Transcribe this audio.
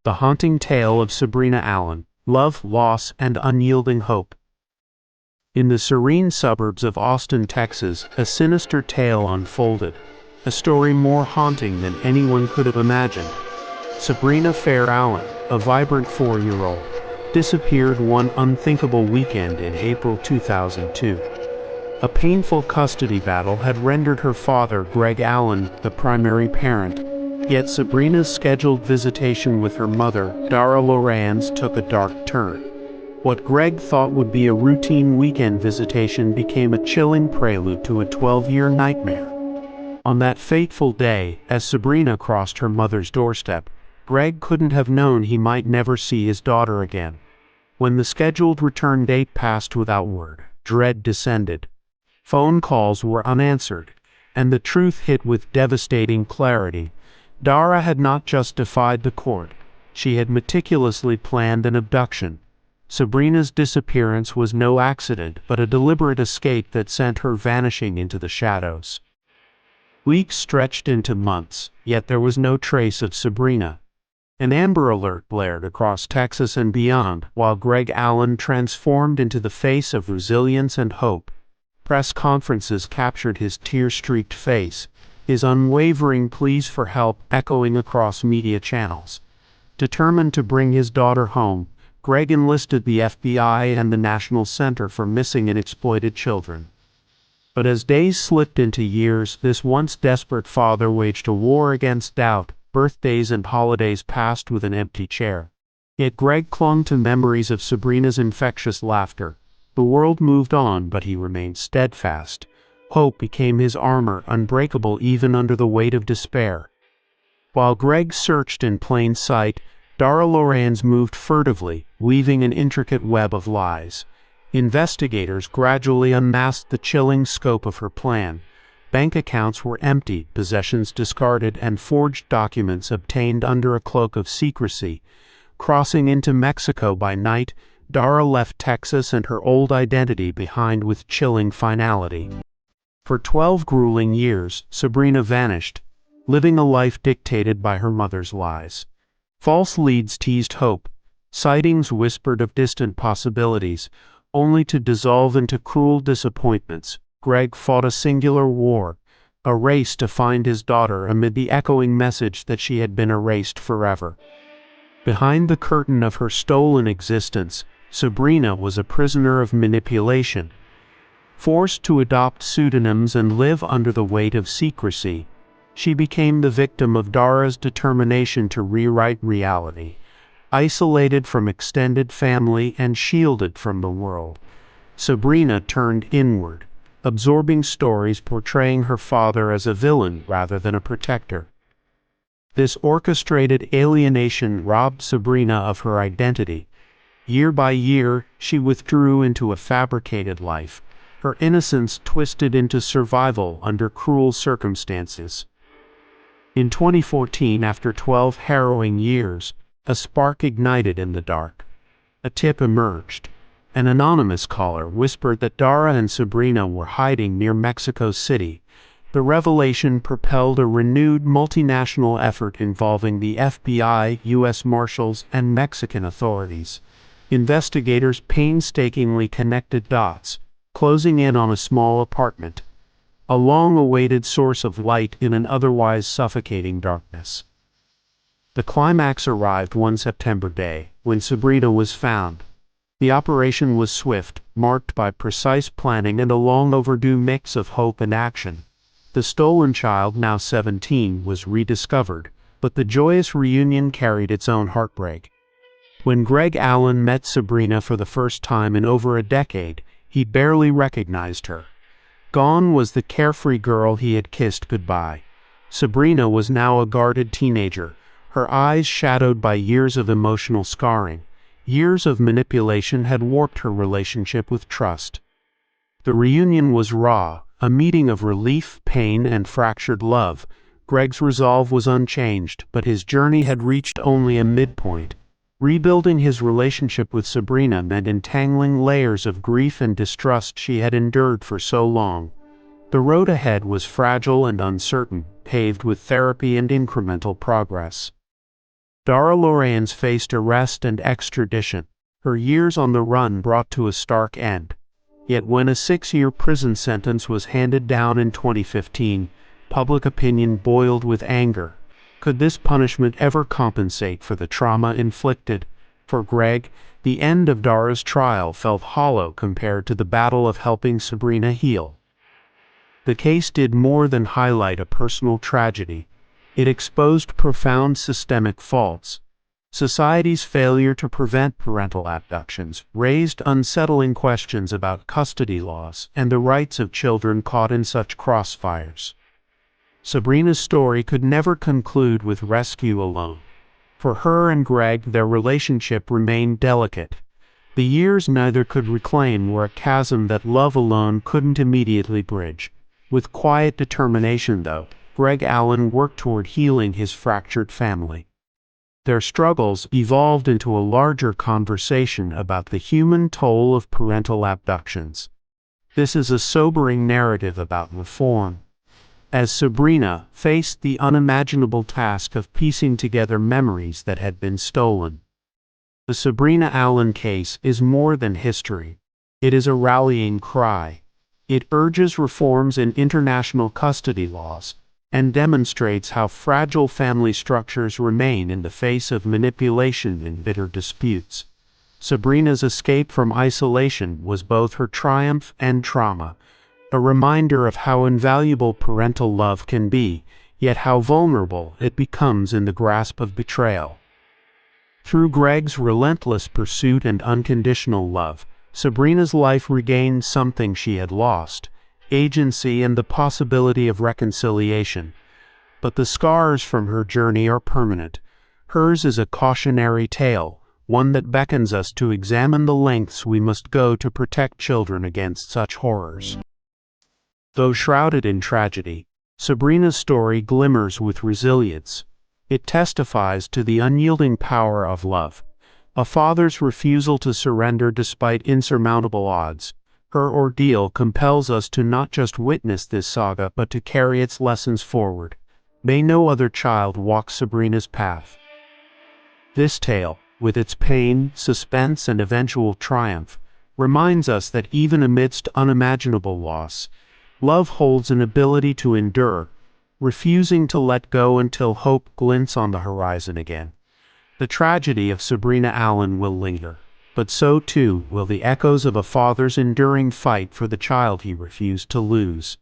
The haunting tale of Sabrina Allen, love, loss, and unyielding hope. In the serene suburbs of Austin, Texas, a sinister tale unfolded, a story more haunting than anyone could have imagined. Sabrina Fair Allen, a vibrant 4-year-old, disappeared one unthinkable weekend in April 2002. A painful custody battle had rendered her father, Greg Allen, the primary parent. Yet Sabrina's scheduled visitation with her mother, Dara Lorenz, took a dark turn. What Greg thought would be a routine weekend visitation became a chilling prelude to a 12-year nightmare. On that fateful day, as Sabrina crossed her mother's doorstep, Greg couldn't have known he might never see his daughter again. When the scheduled return date passed without word, dread descended. Phone calls were unanswered, and the truth hit with devastating clarity. Dara had not just defied the court, she had meticulously planned an abduction. Sabrina's disappearance was no accident, but a deliberate escape that sent her vanishing into the shadows. Weeks stretched into months, yet there was no trace of Sabrina. An Amber Alert blared across Texas and beyond, while Greg Allen transformed into the face of resilience and hope. Press conferences captured his tear-streaked face, his unwavering pleas for help echoing across media channels. Determined to bring his daughter home, Greg enlisted the FBI and the National Center for Missing and Exploited Children. But as days slipped into years, this once desperate father waged a war against doubt. Birthdays and holidays passed with an empty chair. Yet Greg clung to memories of Sabrina's infectious laughter. The world moved on, but he remained steadfast. Hope became his armor, unbreakable even under the weight of despair. While Greg searched in plain sight, Dara Lorenz moved furtively, weaving an intricate web of lies. Investigators gradually unmasked the chilling scope of her plan. Bank accounts were empty, possessions discarded, and forged documents obtained under a cloak of secrecy. Crossing into Mexico by night, Dara left Texas and her old identity behind with chilling finality. For 12 grueling years, Sabrina vanished, living a life dictated by her mother's lies. False leads teased hope, sightings whispered of distant possibilities, only to dissolve into cruel disappointments. Greg fought a singular war, a race to find his daughter amid the echoing message that she had been erased forever. Behind the curtain of her stolen existence, Sabrina was a prisoner of manipulation. Forced to adopt pseudonyms and live under the weight of secrecy, she became the victim of Dara's determination to rewrite reality. Isolated from extended family and shielded from the world, Sabrina turned inward, absorbing stories portraying her father as a villain rather than a protector. This orchestrated alienation robbed Sabrina of her identity. Year by year, she withdrew into a fabricated life, her innocence twisted into survival under cruel circumstances. In 2014, after 12 harrowing years, a spark ignited in the dark. A tip emerged. An anonymous caller whispered that Dara and Sabrina were hiding near Mexico City. The revelation propelled a renewed multinational effort involving the FBI, U.S. Marshals, and Mexican authorities. Investigators painstakingly connected dots, closing in on a small apartment, a long-awaited source of light in an otherwise suffocating darkness. The climax arrived one September day, when Sabrina was found. The operation was swift, marked by precise planning and a long-overdue mix of hope and action. The stolen child, now 17, was rediscovered, but the joyous reunion carried its own heartbreak. When Greg Allen met Sabrina for the first time in over a decade, he barely recognized her. Gone was the carefree girl he had kissed goodbye. Sabrina was now a guarded teenager, her eyes shadowed by years of emotional scarring. Years of manipulation had warped her relationship with trust. The reunion was raw, a meeting of relief, pain, and fractured love. Greg's resolve was unchanged, but his journey had reached only a midpoint. Rebuilding his relationship with Sabrina meant entangling layers of grief and distrust she had endured for so long. The road ahead was fragile and uncertain, paved with therapy and incremental progress. Dara Lorenz faced arrest and extradition, her years on the run brought to a stark end. Yet when a 6-year prison sentence was handed down in 2015, public opinion boiled with anger. Could this punishment ever compensate for the trauma inflicted? For Greg, the end of Dara's trial felt hollow compared to the battle of helping Sabrina heal. The case did more than highlight a personal tragedy. It exposed profound systemic faults. Society's failure to prevent parental abductions raised unsettling questions about custody laws and the rights of children caught in such crossfires. Sabrina's story could never conclude with rescue alone. For her and Greg, their relationship remained delicate. The years neither could reclaim were a chasm that love alone couldn't immediately bridge. With quiet determination, though, Greg Allen worked toward healing his fractured family. Their struggles evolved into a larger conversation about the human toll of parental abductions. This is a sobering narrative about reform. As Sabrina faced the unimaginable task of piecing together memories that had been stolen. The Sabrina Allen case is more than history. It is a rallying cry. It urges reforms in international custody laws and demonstrates how fragile family structures remain in the face of manipulation and bitter disputes. Sabrina's escape from isolation was both her triumph and trauma, a reminder of how invaluable parental love can be, yet how vulnerable it becomes in the grasp of betrayal. Through Greg's relentless pursuit and unconditional love, Sabrina's life regained something she had lost: agency and the possibility of reconciliation. But the scars from her journey are permanent. Hers is a cautionary tale, one that beckons us to examine the lengths we must go to protect children against such horrors. Though shrouded in tragedy, Sabrina's story glimmers with resilience. It testifies to the unyielding power of love. A father's refusal to surrender despite insurmountable odds. Her ordeal compels us to not just witness this saga but to carry its lessons forward. May no other child walk Sabrina's path. This tale, with its pain, suspense, and eventual triumph, reminds us that even amidst unimaginable loss, love holds an ability to endure, refusing to let go until hope glints on the horizon again. The tragedy of Sabrina Allen will linger, but so too will the echoes of a father's enduring fight for the child he refused to lose.